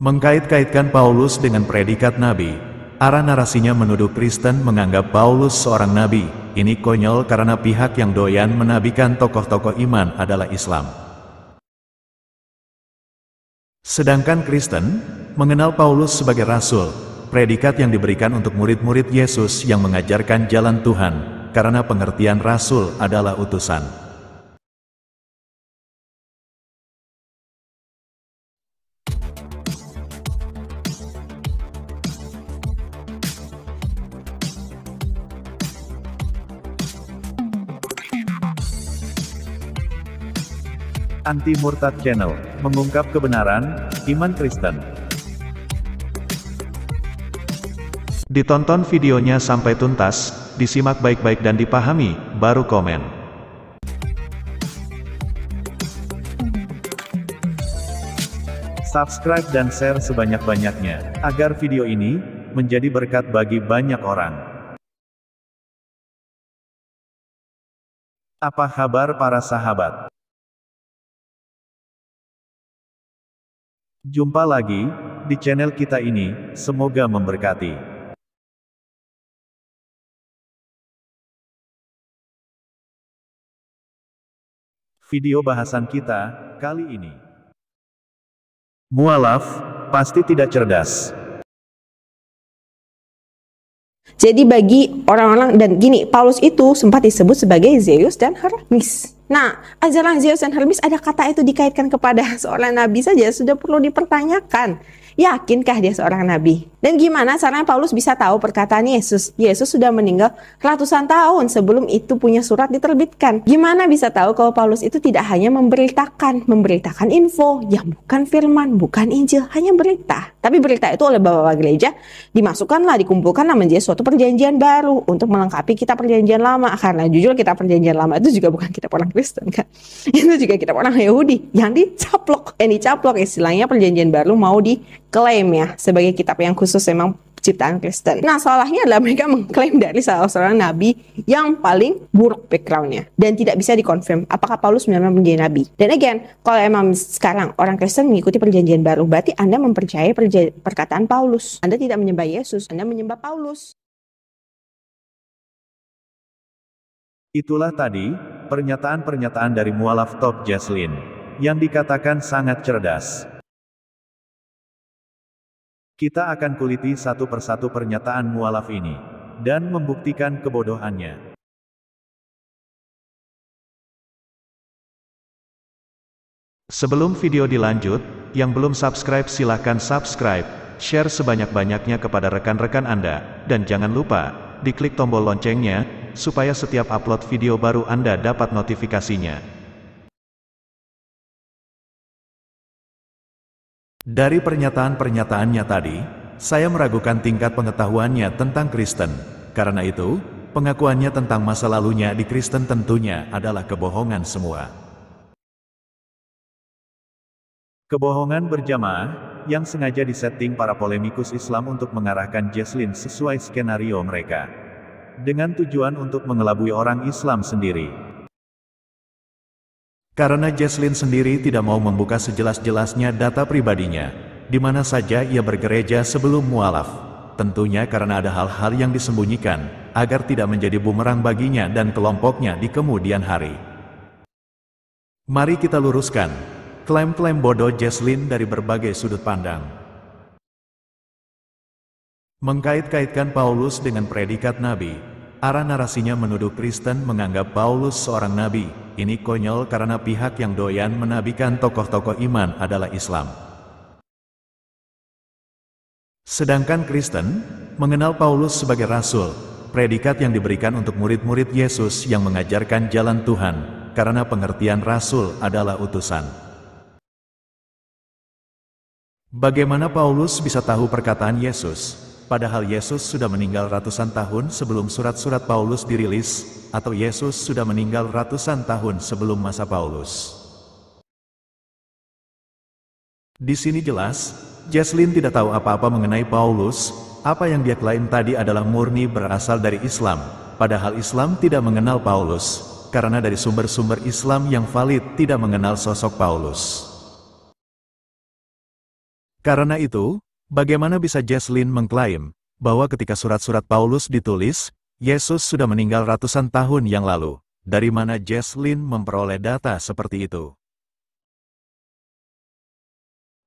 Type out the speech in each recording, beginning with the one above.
Mengkait-kaitkan Paulus dengan predikat nabi, arah narasinya menuduh Kristen menganggap Paulus seorang nabi. Ini konyol karena pihak yang doyan menabikan tokoh-tokoh iman adalah Islam. Sedangkan Kristen mengenal Paulus sebagai rasul, predikat yang diberikan untuk murid-murid Yesus yang mengajarkan jalan Tuhan, karena pengertian rasul adalah utusan. Anti Murtad Channel, mengungkap kebenaran, iman Kristen. Ditonton videonya sampai tuntas, disimak baik-baik dan dipahami, baru komen. Subscribe dan share sebanyak-banyaknya, agar video ini menjadi berkat bagi banyak orang. Apa kabar para sahabat? Jumpa lagi di channel kita ini, semoga memberkati. Video bahasan kita kali ini. Mualaf pasti tidak cerdas. Jadi bagi orang-orang, dan gini, Paulus itu sempat disebut sebagai Zeus dan Hermes. Nah, ajaran Zeus dan Hermes, ada kata itu dikaitkan kepada seorang nabi saja sudah perlu dipertanyakan. Yakinkah dia seorang nabi? Dan gimana caranya Paulus bisa tahu perkataan Yesus? Yesus sudah meninggal ratusan tahun sebelum itu punya surat diterbitkan. Gimana bisa tahu kalau Paulus itu tidak hanya memberitakan info yang bukan firman, bukan Injil, hanya berita. Tapi berita itu oleh bapak-bapak gereja dimasukkanlah, dikumpulkanlah menjadi suatu perjanjian baru untuk melengkapi kitab perjanjian lama. Karena jujur kitab perjanjian lama itu juga bukan kitab orang Kristen kan. Itu juga kitab orang Yahudi yang dicaplok. Istilahnya perjanjian baru mau diklaim ya sebagai kitab yang khusus memang ciptaan Kristen. Nah, salahnya adalah mereka mengklaim dari salah seorang nabi yang paling buruk backgroundnya dan tidak bisa dikonfirm apakah Paulus benar-benar menjadi nabi. Dan again, kalau emang sekarang orang Kristen mengikuti perjanjian baru, berarti Anda mempercayai perkataan Paulus. Anda tidak menyembah Yesus, Anda menyembah Paulus. Itulah tadi pernyataan-pernyataan dari mualaf top Jaslyn yang dikatakan sangat cerdas. Kita akan kuliti satu persatu pernyataan mualaf ini, dan membuktikan kebodohannya. Sebelum video dilanjut, yang belum subscribe silahkan subscribe, share sebanyak-banyaknya kepada rekan-rekan Anda, dan jangan lupa, diklik tombol loncengnya, supaya setiap upload video baru Anda dapat notifikasinya. Dari pernyataan-pernyataannya tadi, saya meragukan tingkat pengetahuannya tentang Kristen. Karena itu, pengakuannya tentang masa lalunya di Kristen tentunya adalah kebohongan semua. Kebohongan berjamaah, yang sengaja disetting para polemikus Islam untuk mengarahkan Jaslyn sesuai skenario mereka. Dengan tujuan untuk mengelabui orang Islam sendiri. Karena Jaslyn sendiri tidak mau membuka sejelas-jelasnya data pribadinya, di mana saja ia bergereja sebelum mualaf. Tentunya karena ada hal-hal yang disembunyikan, agar tidak menjadi bumerang baginya dan kelompoknya di kemudian hari. Mari kita luruskan klaim-klaim bodoh Jaslyn dari berbagai sudut pandang. Mengkait-kaitkan Paulus dengan predikat nabi, arah narasinya menuduh Kristen menganggap Paulus seorang nabi. Ini konyol karena pihak yang doyan menabikan tokoh-tokoh iman adalah Islam. Sedangkan Kristen mengenal Paulus sebagai rasul, predikat yang diberikan untuk murid-murid Yesus yang mengajarkan jalan Tuhan, karena pengertian rasul adalah utusan. Bagaimana Paulus bisa tahu perkataan Yesus? Padahal Yesus sudah meninggal ratusan tahun sebelum surat-surat Paulus dirilis, atau Yesus sudah meninggal ratusan tahun sebelum masa Paulus. Di sini jelas, Jaslyn tidak tahu apa-apa mengenai Paulus. Apa yang dia klaim tadi adalah murni berasal dari Islam, padahal Islam tidak mengenal Paulus, karena dari sumber-sumber Islam yang valid tidak mengenal sosok Paulus. Karena itu, bagaimana bisa Jesslyn mengklaim bahwa ketika surat-surat Paulus ditulis, Yesus sudah meninggal ratusan tahun yang lalu? Dari mana Jesslyn memperoleh data seperti itu?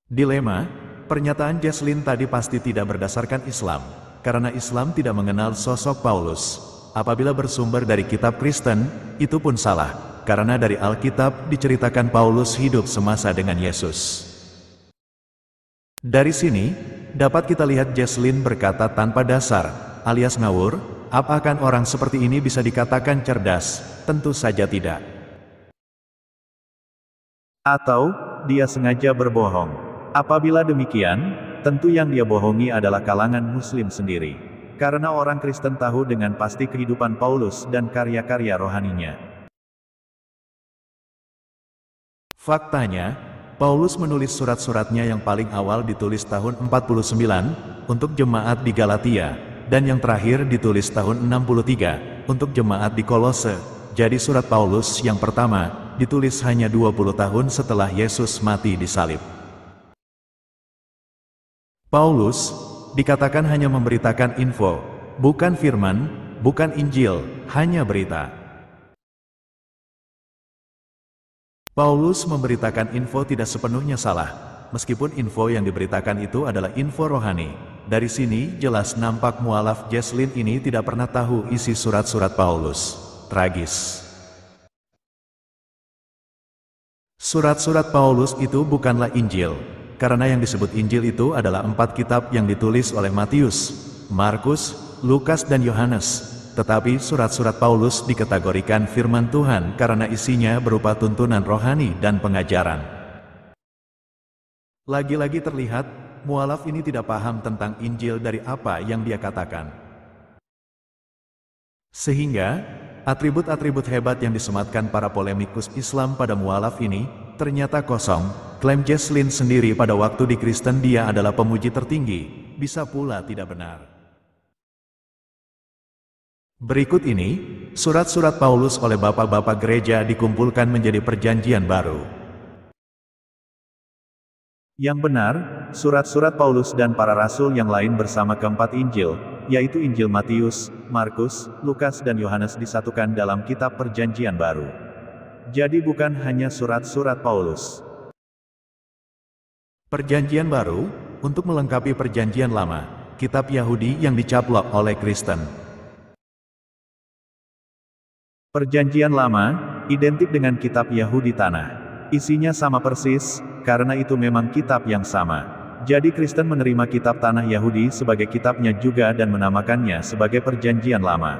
Dilema, pernyataan Jesslyn tadi pasti tidak berdasarkan Islam, karena Islam tidak mengenal sosok Paulus. Apabila bersumber dari kitab Kristen, itu pun salah, karena dari Alkitab diceritakan Paulus hidup semasa dengan Yesus. Dari sini, dapat kita lihat Jesslyn berkata tanpa dasar, alias ngawur. Apakah orang seperti ini bisa dikatakan cerdas? Tentu saja tidak. Atau, dia sengaja berbohong. Apabila demikian, tentu yang dia bohongi adalah kalangan Muslim sendiri. Karena orang Kristen tahu dengan pasti kehidupan Paulus dan karya-karya rohaninya. Faktanya, Paulus menulis surat-suratnya yang paling awal ditulis tahun 49, untuk jemaat di Galatia, dan yang terakhir ditulis tahun 63, untuk jemaat di Kolose. Jadi surat Paulus yang pertama, ditulis hanya 20 tahun setelah Yesus mati di salib. Paulus, dikatakan hanya memberitakan info, bukan firman, bukan Injil, hanya berita. Paulus memberitakan info tidak sepenuhnya salah, meskipun info yang diberitakan itu adalah info rohani. Dari sini jelas nampak mualaf Jesslyn ini tidak pernah tahu isi surat-surat Paulus. Tragis. Surat-surat Paulus itu bukanlah Injil, karena yang disebut Injil itu adalah 4 kitab yang ditulis oleh Matius, Markus, Lukas dan Yohanes. Tetapi surat-surat Paulus dikategorikan firman Tuhan karena isinya berupa tuntunan rohani dan pengajaran. Lagi-lagi terlihat, mualaf ini tidak paham tentang Injil dari apa yang dia katakan. Sehingga, atribut-atribut hebat yang disematkan para polemikus Islam pada mualaf ini, ternyata kosong. Klaim Jesslyn sendiri pada waktu di Kristen dia adalah pemuji tertinggi, bisa pula tidak benar. Berikut ini, surat-surat Paulus oleh bapak-bapak gereja dikumpulkan menjadi perjanjian baru. Yang benar, surat-surat Paulus dan para rasul yang lain bersama keempat Injil, yaitu Injil Matius, Markus, Lukas dan Yohanes disatukan dalam kitab perjanjian baru. Jadi bukan hanya surat-surat Paulus. Perjanjian baru, untuk melengkapi perjanjian lama, kitab Yahudi yang dicaplok oleh Kristen. Perjanjian Lama, identik dengan kitab Yahudi Tanah. Isinya sama persis, karena itu memang kitab yang sama. Jadi Kristen menerima kitab Tanah Yahudi sebagai kitabnya juga dan menamakannya sebagai Perjanjian Lama.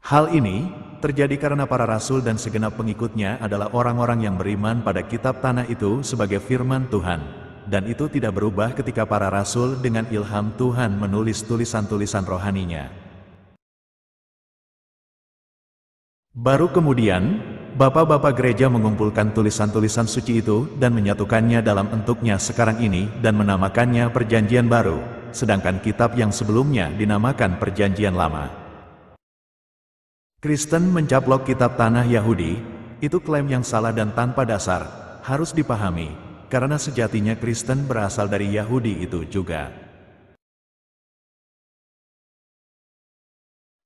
Hal ini terjadi karena para rasul dan segenap pengikutnya adalah orang-orang yang beriman pada kitab Tanah itu sebagai firman Tuhan. Dan itu tidak berubah ketika para rasul dengan ilham Tuhan menulis tulisan-tulisan rohaninya. Baru kemudian, bapak-bapak gereja mengumpulkan tulisan-tulisan suci itu dan menyatukannya dalam bentuknya sekarang ini dan menamakannya Perjanjian Baru, sedangkan kitab yang sebelumnya dinamakan Perjanjian Lama. Kristen mencaplok kitab Tanah Yahudi, itu klaim yang salah dan tanpa dasar, harus dipahami, karena sejatinya Kristen berasal dari Yahudi itu juga.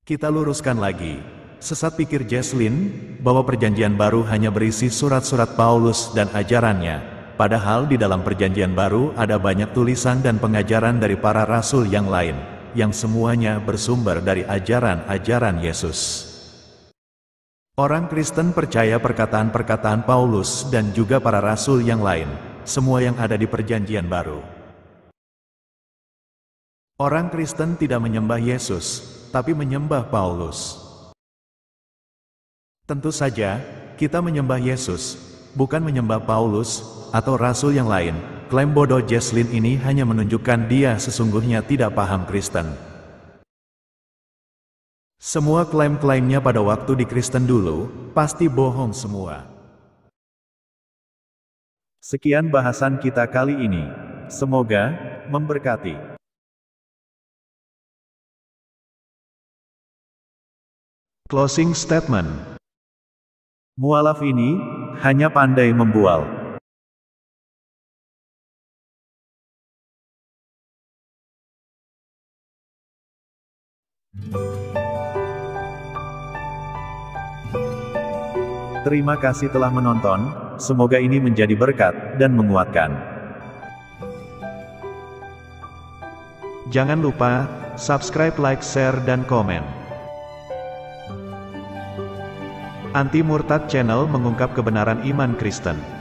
Kita luruskan lagi. Sesat pikir Jesslyn, bahwa perjanjian baru hanya berisi surat-surat Paulus dan ajarannya, padahal di dalam perjanjian baru ada banyak tulisan dan pengajaran dari para rasul yang lain, yang semuanya bersumber dari ajaran-ajaran Yesus. Orang Kristen percaya perkataan-perkataan Paulus dan juga para rasul yang lain, semua yang ada di perjanjian baru. Orang Kristen tidak menyembah Yesus, tapi menyembah Paulus. Tentu saja, kita menyembah Yesus, bukan menyembah Paulus, atau rasul yang lain. Klaim bodoh Jesslyn ini hanya menunjukkan dia sesungguhnya tidak paham Kristen. Semua klaim-klaimnya pada waktu di Kristen dulu, pasti bohong semua. Sekian bahasan kita kali ini. Semoga memberkati. Closing statement. Mualaf ini hanya pandai membual. Terima kasih telah menonton, semoga ini menjadi berkat dan menguatkan. Jangan lupa subscribe, like, share, dan komen. Anti Murtad Channel mengungkap kebenaran iman Kristen.